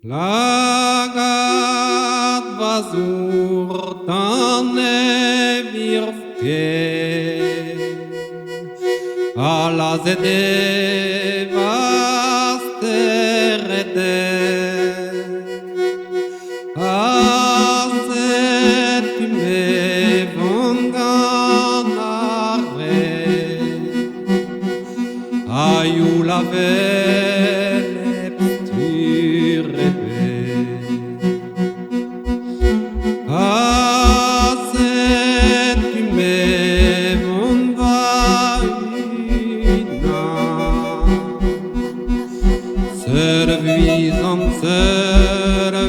Lagat vazur tane virfke ala zede vasterete azet me vonganare ayu la Servizant servidem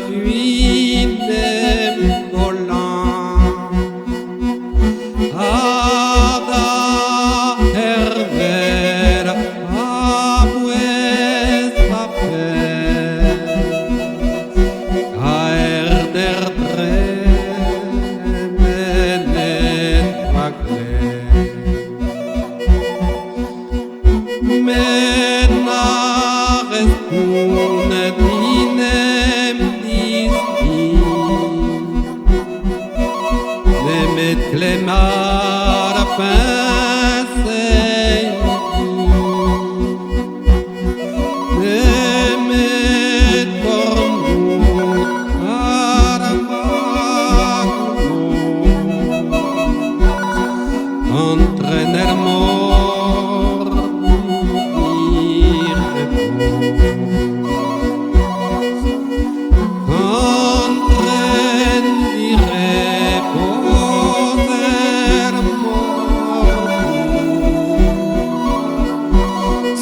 volant Ada herver abues paper Aer der tremenet pagler Menares punet inem dispi Nemet clemar pensei Nemet cornut aramaculo Entrener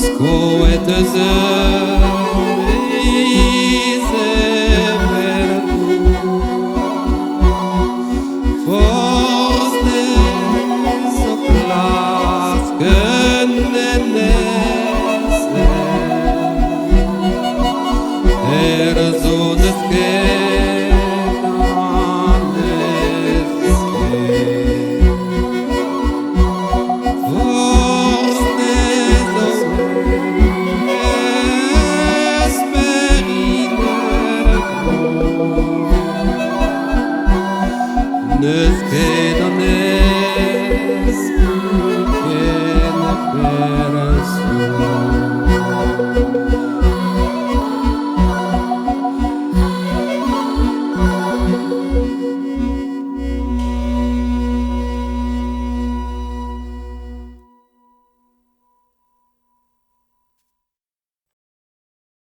Scoete zărise verdu Foste să plască nenese